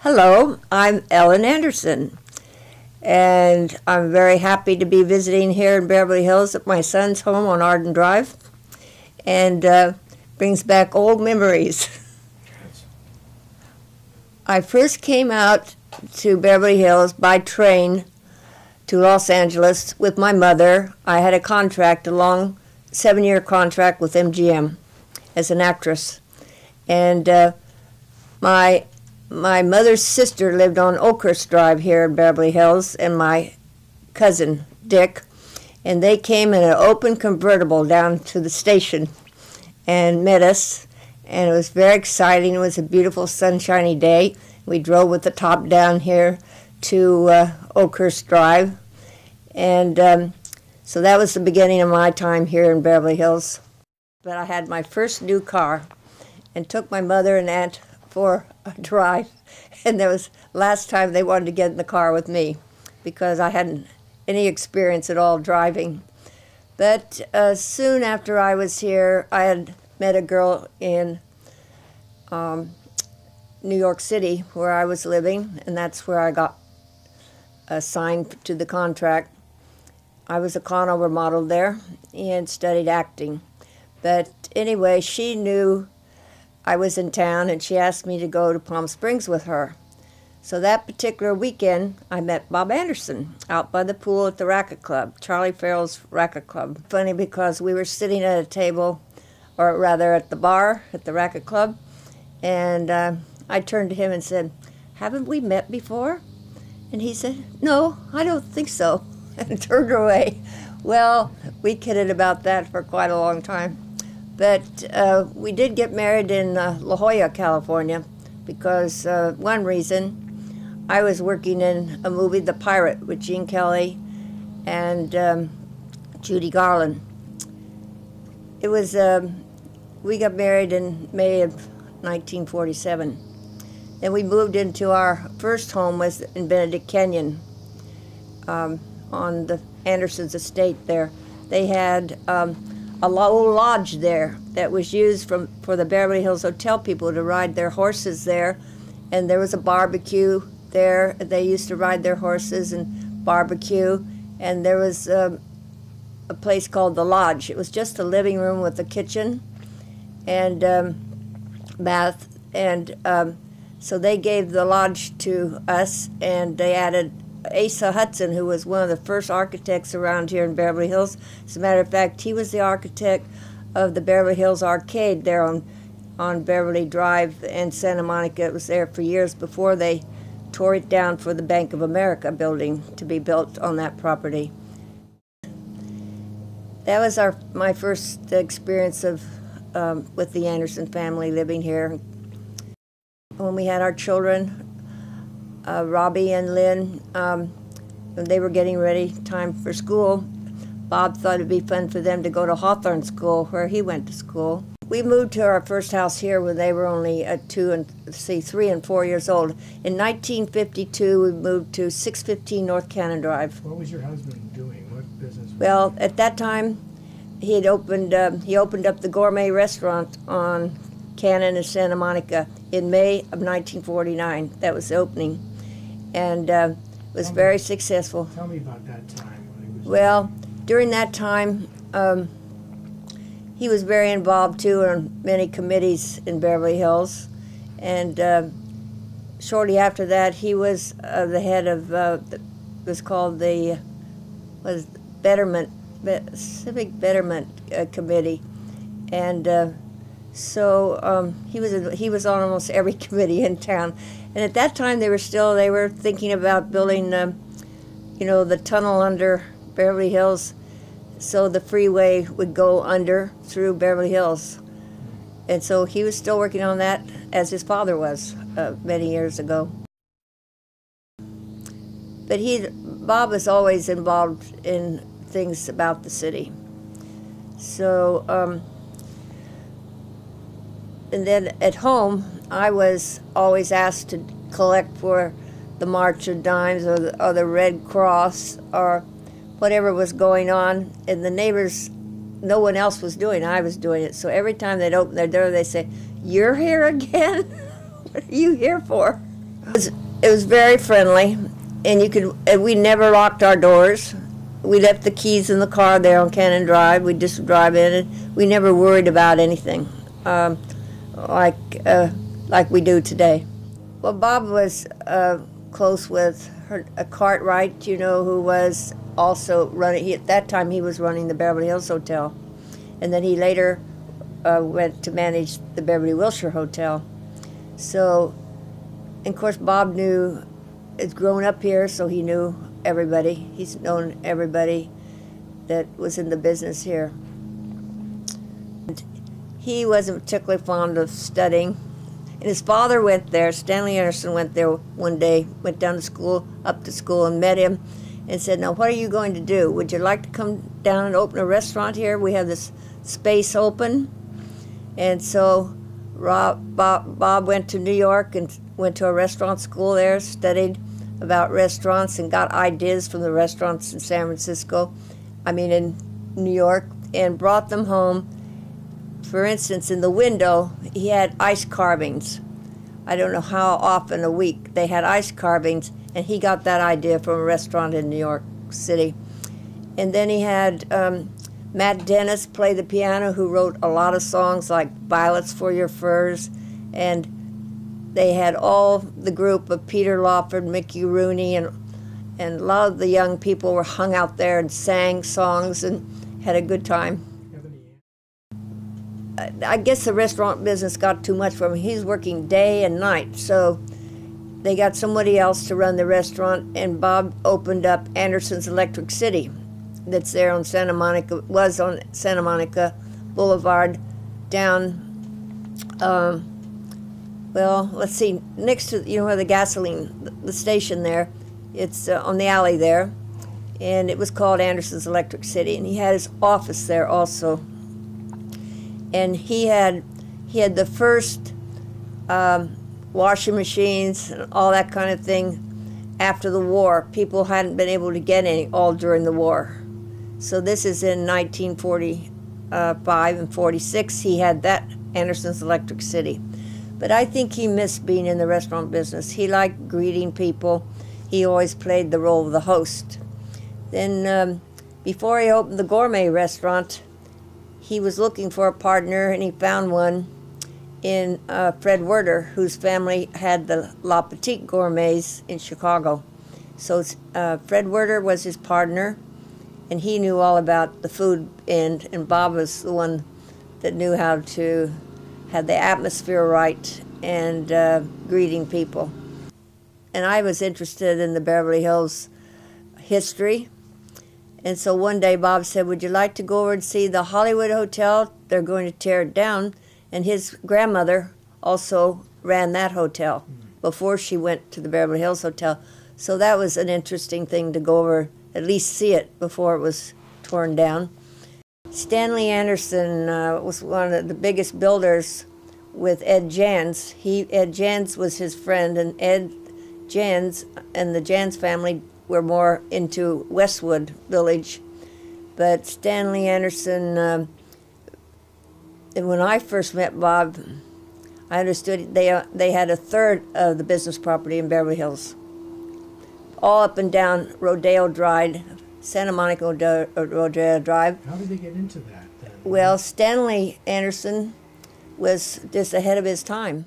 Hello, I'm Ellen Anderson, and I'm very happy to be visiting here in Beverly Hills at my son's home on Arden Drive, and brings back old memories. I first came out to Beverly Hills by train to Los Angeles with my mother. I had a contract, a long 7-year contract with MGM as an actress, and my mother's sister lived on Oakhurst Drive here in Beverly Hills, and my cousin, Dick, and they came in an open convertible down to the station and met us, and it was very exciting. It was a beautiful sunshiny day. We drove with the top down here to Oakhurst Drive, and so that was the beginning of my time here in Beverly Hills. But I had my first new car and took my mother and aunt for a drive, and that was last time they wanted to get in the car with me because I hadn't any experience at all driving. But soon after I was here, I had met a girl in New York City where I was living, and that's where I got assigned to the contract. I was a Conover model there and studied acting. But anyway, she knew I was in town, and she asked me to go to Palm Springs with her. So that particular weekend, I met Bob Anderson out by the pool at the Racket Club, Charlie Farrell's Racket Club. Funny because we were sitting at a table, or rather at the bar at the Racket Club, and I turned to him and said, "Haven't we met before?" And he said, "No, I don't think so," and turned away. Well, we kidded about that for quite a long time. But we did get married in La Jolla, California, because one reason, I was working in a movie, The Pirate, with Gene Kelly and Judy Garland. It was, we got married in May of 1947. Then we moved into our first home was in Benedict Canyon on the Anderson's estate there. They had a old lodge there that was used for the Beverly Hills Hotel people to ride their horses there, and there was a barbecue there. They used to ride their horses and barbecue, and there was a place called the Lodge. It was just a living room with a kitchen and bath, and so they gave the lodge to us, and they added Asa Hudson, who was one of the first architects around here in Beverly Hills. As a matter of fact, he was the architect of the Beverly Hills Arcade there on Beverly Drive and Santa Monica. It was there for years before they tore it down for the Bank of America building to be built on that property. That was my first experience of with the Anderson family living here. When we had our children, Robbie and Lynn, when they were getting ready, time for school, Bob thought it'd be fun for them to go to Hawthorne School, where he went to school. We moved to our first house here when they were only 3 and 4 years old. In 1952, we moved to 615 North Cannon Drive. What was your husband doing? What business? Well, at that time, he opened up the gourmet restaurant on Cannon and Santa Monica in May of 1949. That was the opening, and was very successful. Tell me about that time. When he was well, during that time, he was very involved too in many committees in Beverly Hills, and shortly after that, he was the head of was called the Civic Betterment Committee, and so he was on almost every committee in town. And at that time, they were thinking about building, the tunnel under Beverly Hills, so the freeway would go under through Beverly Hills. And so he was still working on that, as his father was many years ago. But Bob was always involved in things about the city. So, and then at home, I was always asked to collect for the March of Dimes or the Red Cross or whatever was going on. And the neighbors, no one else was doing it. I was doing it. So every time they'd open their door, they'd say, "You're here again? What are you here for?" It was very friendly, and we never locked our doors. We left the keys in the car there on Cannon Drive. We just drive in, and we never worried about anything, like we do today. Well, Bob was close with Cartwright, you know, who was also running. At that time, he was running the Beverly Hills Hotel, and then he later went to manage the Beverly Wilshire Hotel. So, and of course, Bob had grown up here, so he knew everybody. He's known everybody that was in the business here. And he wasn't particularly fond of studying. And his father went there. Stanley Anderson went there one day, went down to school, up to school, and met him and said, "Now, what are you going to do? Would you like to come down and open a restaurant here? We have this space open." And so Bob went to New York and went to a restaurant school there, studied about restaurants and got ideas from the restaurants in San Francisco, in New York, and brought them home. For instance, in the window, he had ice carvings. I don't know how often a week they had ice carvings, and he got that idea from a restaurant in New York City. And then he had Matt Dennis play the piano, who wrote a lot of songs like Violets for Your Furs, and they had all the group of Peter Lawford, Mickey Rooney, and a lot of the young people were hung out there and sang songs and had a good time. I guess the restaurant business got too much for him. He's working day and night, so they got somebody else to run the restaurant, and Bob opened up Anderson's Electric City. That's there on was on Santa Monica Boulevard, down, well, let's see, next to, where the gasoline, the station there, it's on the alley there, and it was called Anderson's Electric City, and he had his office there also. And he had the first washing machines and all that kind of thing after the war. People hadn't been able to get any all during the war. So this is in 1945 and 46. He had that, Anderson's Electric City. But I think he missed being in the restaurant business. He liked greeting people. He always played the role of the host. Then before he opened the gourmet restaurant, he was looking for a partner, and he found one in Fred Werder, whose family had the La Petite Gourmets in Chicago. So Fred Werder was his partner, and he knew all about the food end, and Bob was the one that knew how to have the atmosphere right and greeting people. And I was interested in the Beverly Hills history. And so one day Bob said, "Would you like to go over and see the Hollywood Hotel? They're going to tear it down." And his grandmother also ran that hotel before she went to the Beverly Hills Hotel. So that was an interesting thing to go over, at least see it before it was torn down. Stanley Anderson was one of the biggest builders with Ed Jans. Ed Jans was his friend, and Ed Jans and the Jans family were more into Westwood Village. But Stanley Anderson, and when I first met Bob, I understood they had a third of the business property in Beverly Hills, all up and down Rodeo Drive, Santa Monica Rodeo Drive. How did they get into that then? Well, Stanley Anderson was just ahead of his time.